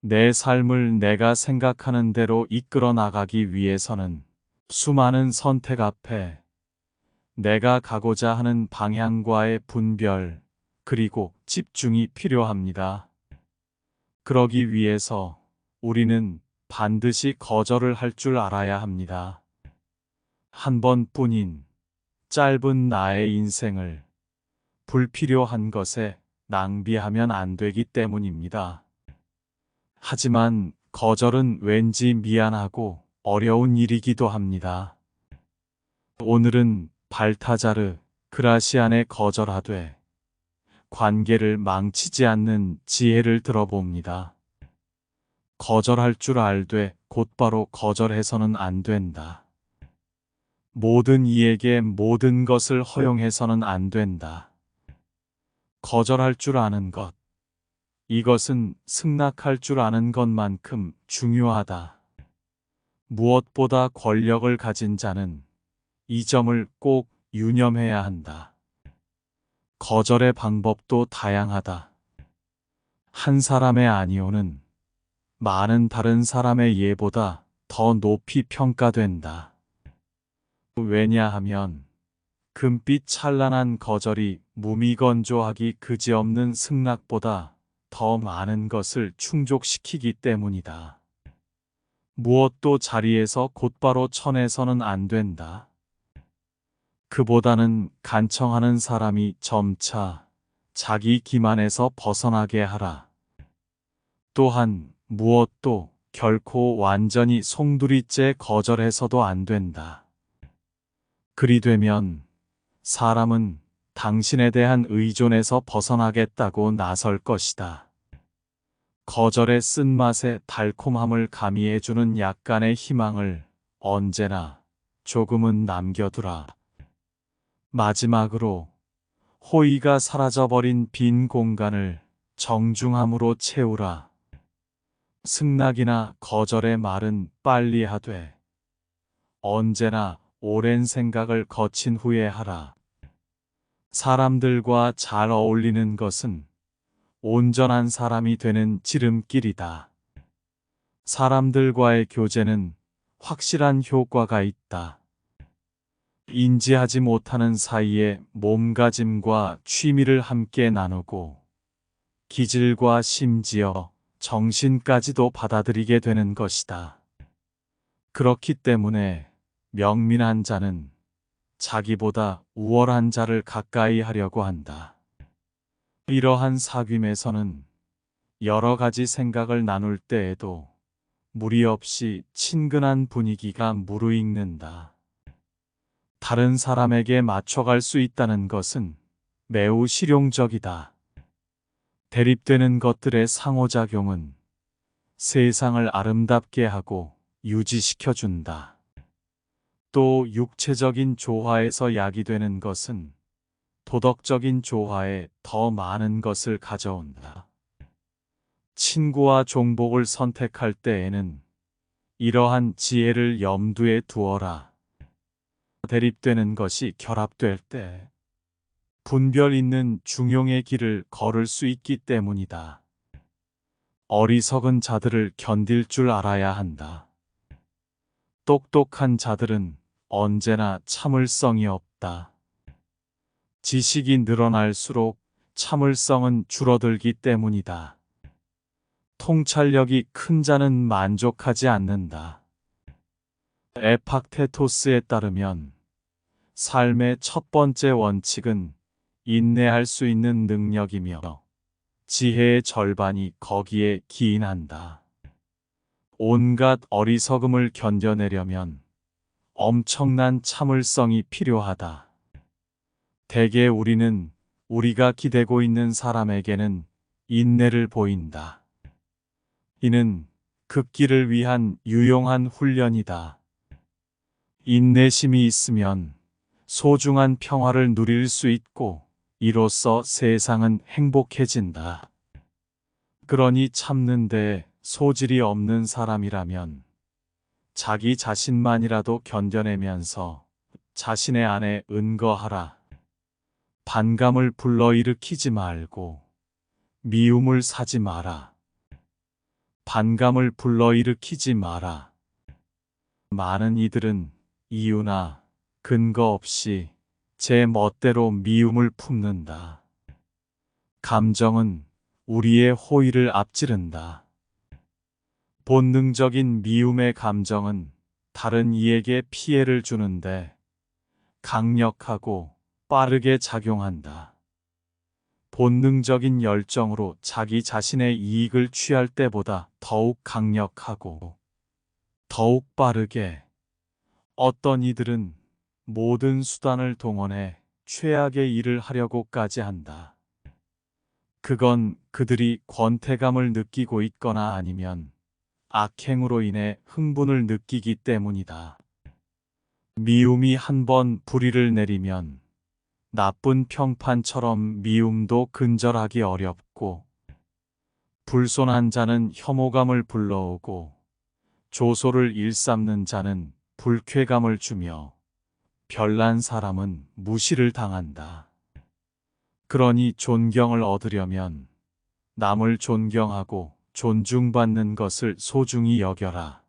내 삶을 내가 생각하는 대로 이끌어 나가기 위해서는 수많은 선택 앞에 내가 가고자 하는 방향과의 분별, 그리고 집중이 필요합니다. 그러기 위해서 우리는 반드시 거절을 할 줄 알아야 합니다. 한 번뿐인 짧은 나의 인생을 불필요한 것에 낭비하면 안 되기 때문입니다. 하지만 거절은 왠지 미안하고 어려운 일이기도 합니다. 오늘은 발타자르 그라시안의 거절하되 관계를 망치지 않는 지혜를 들어봅니다. 거절할 줄 알되 곧바로 거절해서는 안 된다. 모든 이에게 모든 것을 허용해서는 안 된다. 거절할 줄 아는 것. 이것은 승낙할 줄 아는 것만큼 중요하다. 무엇보다 권력을 가진 자는 이 점을 꼭 유념해야 한다. 거절의 방법도 다양하다. 한 사람의 아니오는 많은 다른 사람의 예보다 더 높이 평가된다. 왜냐하면 금빛 찬란한 거절이 무미건조하기 그지없는 승낙보다 더 많은 것을 충족시키기 때문이다. 무엇도 자리에서 곧바로 쳐내서는 안 된다. 그보다는 간청하는 사람이 점차 자기 기만에서 벗어나게 하라. 또한 무엇도 결코 완전히 송두리째 거절해서도 안 된다. 그리 되면 사람은 당신에 대한 의존에서 벗어나겠다고 나설 것이다. 거절의 쓴맛의 달콤함을 가미해주는 약간의 희망을 언제나 조금은 남겨두라. 마지막으로 호의가 사라져버린 빈 공간을 정중함으로 채우라. 승낙이나 거절의 말은 빨리 하되 언제나 오랜 생각을 거친 후에 하라. 사람들과 잘 어울리는 것은 온전한 사람이 되는 지름길이다. 사람들과의 교제는 확실한 효과가 있다. 인지하지 못하는 사이에 몸가짐과 취미를 함께 나누고 기질과 심지어 정신까지도 받아들이게 되는 것이다. 그렇기 때문에 명민한 자는 자기보다 우월한 자를 가까이 하려고 한다. 이러한 사귐에서는 여러 가지 생각을 나눌 때에도 무리 없이 친근한 분위기가 무르익는다. 다른 사람에게 맞춰갈 수 있다는 것은 매우 실용적이다. 대립되는 것들의 상호작용은 세상을 아름답게 하고 유지시켜준다. 또 육체적인 조화에서 야기되는 것은 도덕적인 조화에 더 많은 것을 가져온다. 친구와 종복을 선택할 때에는 이러한 지혜를 염두에 두어라. 대립되는 것이 결합될 때 분별 있는 중용의 길을 걸을 수 있기 때문이다. 어리석은 자들을 견딜 줄 알아야 한다. 똑똑한 자들은 언제나 참을성이 없다. 지식이 늘어날수록 참을성은 줄어들기 때문이다. 통찰력이 큰 자는 만족하지 않는다. 에팍테토스에 따르면 삶의 첫 번째 원칙은 인내할 수 있는 능력이며 지혜의 절반이 거기에 기인한다. 온갖 어리석음을 견뎌내려면 엄청난 참을성이 필요하다. 대개 우리는 우리가 기대고 있는 사람에게는 인내를 보인다. 이는 극기를 위한 유용한 훈련이다. 인내심이 있으면 소중한 평화를 누릴 수 있고 이로써 세상은 행복해진다. 그러니 참는 데 소질이 없는 사람이라면 자기 자신만이라도 견뎌내면서 자신의 안에 은거하라. 반감을 불러일으키지 말고 미움을 사지 마라. 반감을 불러일으키지 마라. 많은 이들은 이유나 근거 없이 제 멋대로 미움을 품는다. 감정은 우리의 호의를 앞지른다. 본능적인 미움의 감정은 다른 이에게 피해를 주는데 강력하고 빠르게 작용한다. 본능적인 열정으로 자기 자신의 이익을 취할 때보다 더욱 강력하고 더욱 빠르게, 어떤 이들은 모든 수단을 동원해 최악의 일을 하려고까지 한다. 그건 그들이 권태감을 느끼고 있거나 아니면 악행으로 인해 흥분을 느끼기 때문이다. 미움이 한 번 불의를 내리면 나쁜 평판처럼 미움도 근절하기 어렵고, 불손한 자는 혐오감을 불러오고 조소를 일삼는 자는 불쾌감을 주며 별난 사람은 무시를 당한다. 그러니 존경을 얻으려면 남을 존경하고 존중받는 것을 소중히 여겨라.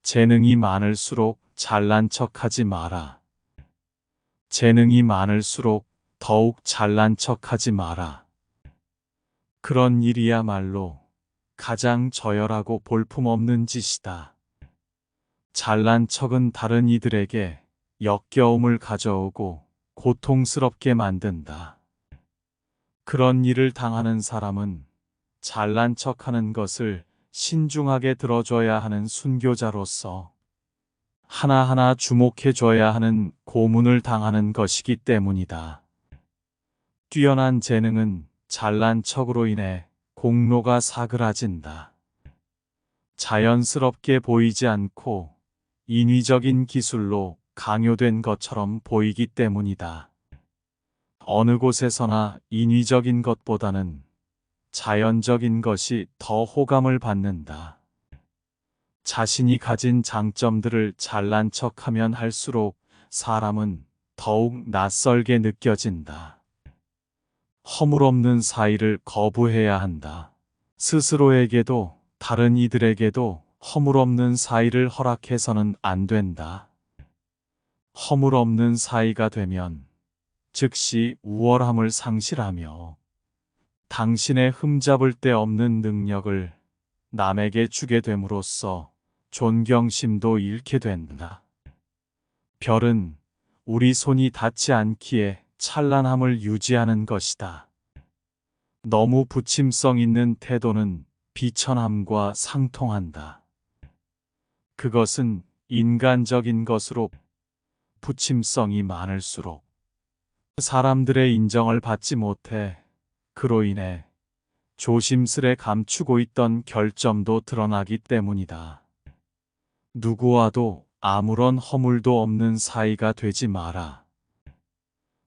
재능이 많을수록 잘난 척하지 마라. 재능이 많을수록 더욱 잘난 척하지 마라. 그런 일이야말로 가장 저열하고 볼품없는 짓이다. 잘난 척은 다른 이들에게 역겨움을 가져오고 고통스럽게 만든다. 그런 일을 당하는 사람은 잘난 척하는 것을 신중하게 들어줘야 하는 순교자로서 하나하나 주목해줘야 하는 고문을 당하는 것이기 때문이다. 뛰어난 재능은 잘난 척으로 인해 공로가 사그라진다. 자연스럽게 보이지 않고 인위적인 기술로 강요된 것처럼 보이기 때문이다. 어느 곳에서나 인위적인 것보다는 자연적인 것이 더 호감을 받는다. 자신이 가진 장점들을 잘난 척하면 할수록 사람은 더욱 낯설게 느껴진다. 허물없는 사이를 거부해야 한다. 스스로에게도 다른 이들에게도 허물없는 사이를 허락해서는 안 된다. 허물없는 사이가 되면 즉시 우월함을 상실하며 당신의 흠잡을 데 없는 능력을 남에게 주게 됨으로써 존경심도 잃게 된다. 별은 우리 손이 닿지 않기에 찬란함을 유지하는 것이다. 너무 부침성 있는 태도는 비천함과 상통한다. 그것은 인간적인 것으로 부침성이 많을수록 사람들의 인정을 받지 못해 그로 인해 조심스레 감추고 있던 결점도 드러나기 때문이다. 누구와도 아무런 허물도 없는 사이가 되지 마라.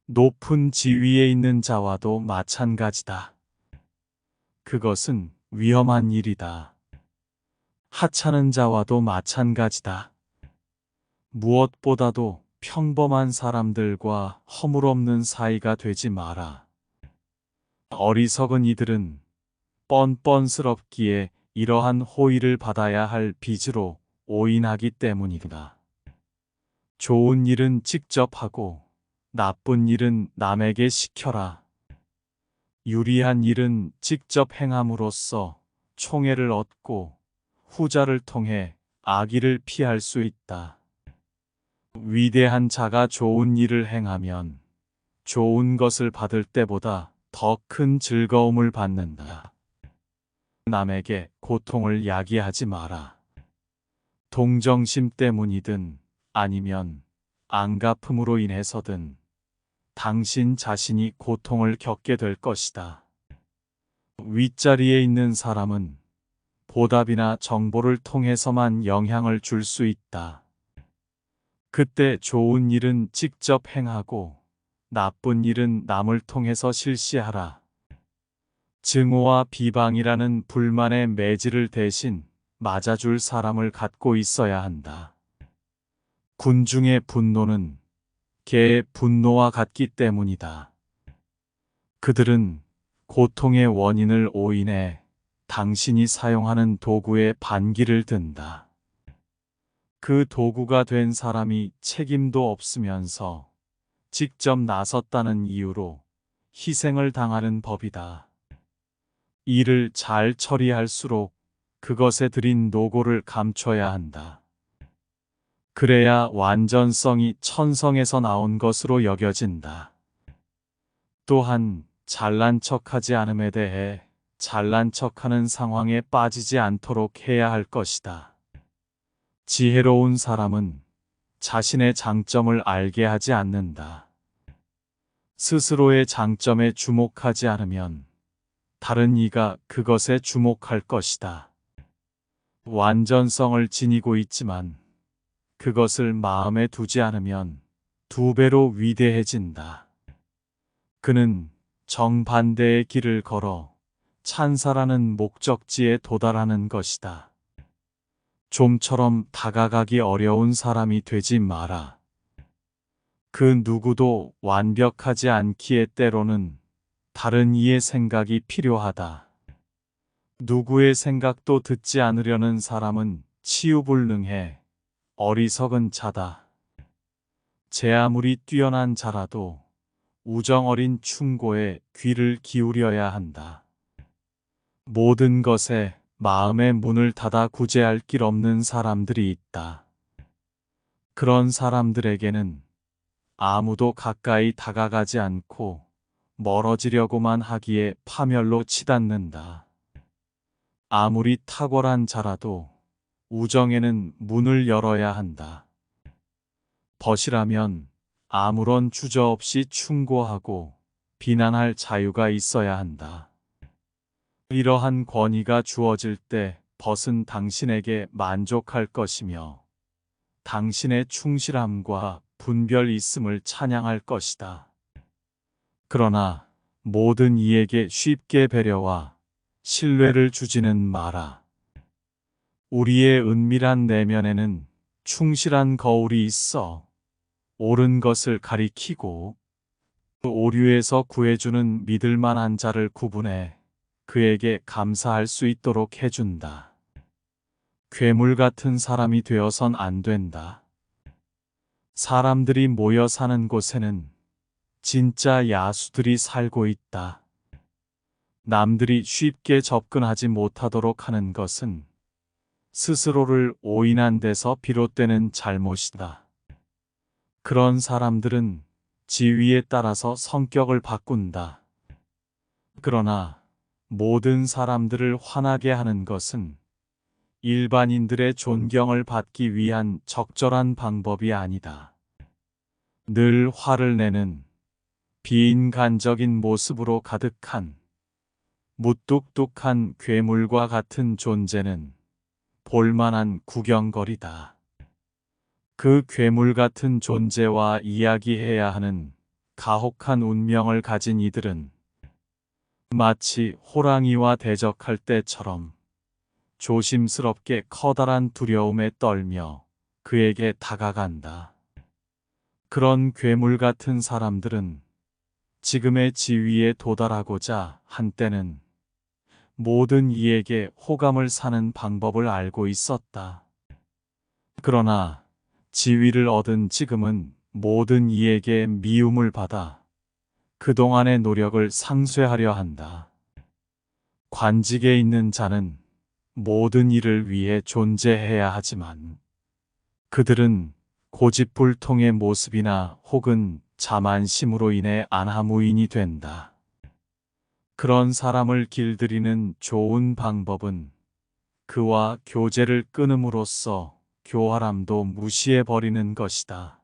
높은 지위에 있는 자와도 마찬가지다. 그것은 위험한 일이다. 하찮은 자와도 마찬가지다. 무엇보다도 평범한 사람들과 허물없는 사이가 되지 마라. 어리석은 이들은 뻔뻔스럽기에 이러한 호의를 받아야 할 빚으로 오인하기 때문이다. 좋은 일은 직접 하고 나쁜 일은 남에게 시켜라. 유리한 일은 직접 행함으로써 총애를 얻고 후자를 통해 악의를 피할 수 있다. 위대한 자가 좋은 일을 행하면 좋은 것을 받을 때보다 더 큰 즐거움을 받는다. 남에게 고통을 야기하지 마라. 동정심 때문이든 아니면 안갚음으로 인해서든 당신 자신이 고통을 겪게 될 것이다. 윗자리에 있는 사람은 보답이나 정보를 통해서만 영향을 줄 수 있다. 그때 좋은 일은 직접 행하고 나쁜 일은 남을 통해서 실시하라. 증오와 비방이라는 불만의 매질을 대신 맞아줄 사람을 갖고 있어야 한다. 군중의 분노는 개의 분노와 같기 때문이다. 그들은 고통의 원인을 오인해 당신이 사용하는 도구에 반기를 든다. 그 도구가 된 사람이 책임도 없으면서 직접 나섰다는 이유로 희생을 당하는 법이다. 일을 잘 처리할수록 그것에 들인 노고를 감춰야 한다. 그래야 완전성이 천성에서 나온 것으로 여겨진다. 또한 잘난 척하지 않음에 대해 잘난 척하는 상황에 빠지지 않도록 해야 할 것이다. 지혜로운 사람은 자신의 장점을 알게 하지 않는다. 스스로의 장점에 주목하지 않으면 다른 이가 그것에 주목할 것이다. 완전성을 지니고 있지만 그것을 마음에 두지 않으면 2배로 위대해진다. 그는 정반대의 길을 걸어 찬사라는 목적지에 도달하는 것이다. 좀처럼 다가가기 어려운 사람이 되지 마라. 그 누구도 완벽하지 않기에 때로는 다른 이의 생각이 필요하다. 누구의 생각도 듣지 않으려는 사람은 치유불능해 어리석은 자다. 제 아무리 뛰어난 자라도 우정 어린 충고에 귀를 기울여야 한다. 모든 것에 마음의 문을 닫아 구제할 길 없는 사람들이 있다. 그런 사람들에게는 아무도 가까이 다가가지 않고 멀어지려고만 하기에 파멸로 치닫는다. 아무리 탁월한 자라도 우정에는 문을 열어야 한다. 벗이라면 아무런 주저없이 충고하고 비난할 자유가 있어야 한다. 이러한 권위가 주어질 때 벗은 당신에게 만족할 것이며 당신의 충실함과 분별 있음을 찬양할 것이다. 그러나 모든 이에게 쉽게 배려와 신뢰를 주지는 마라. 우리의 은밀한 내면에는 충실한 거울이 있어 옳은 것을 가리키고 오류에서 구해주는 믿을 만한 자를 구분해 그에게 감사할 수 있도록 해준다. 괴물 같은 사람이 되어선 안 된다. 사람들이 모여 사는 곳에는 진짜 야수들이 살고 있다. 남들이 쉽게 접근하지 못하도록 하는 것은 스스로를 오인한 데서 비롯되는 잘못이다. 그런 사람들은 지위에 따라서 성격을 바꾼다. 그러나 모든 사람들을 화나게 하는 것은 일반인들의 존경을 받기 위한 적절한 방법이 아니다. 늘 화를 내는 비인간적인 모습으로 가득한 무뚝뚝한 괴물과 같은 존재는 볼만한 구경거리다. 그 괴물 같은 존재와 이야기해야 하는 가혹한 운명을 가진 이들은 마치 호랑이와 대적할 때처럼 조심스럽게 커다란 두려움에 떨며 그에게 다가간다. 그런 괴물 같은 사람들은 지금의 지위에 도달하고자 한때는 모든 이에게 호감을 사는 방법을 알고 있었다. 그러나 지위를 얻은 지금은 모든 이에게 미움을 받아 그동안의 노력을 상쇄하려 한다. 관직에 있는 자는 모든 일을 위해 존재해야 하지만 그들은 고집불통의 모습이나 혹은 자만심으로 인해 안하무인이 된다. 그런 사람을 길들이는 좋은 방법은 그와 교제를 끊음으로써 교활함도 무시해버리는 것이다.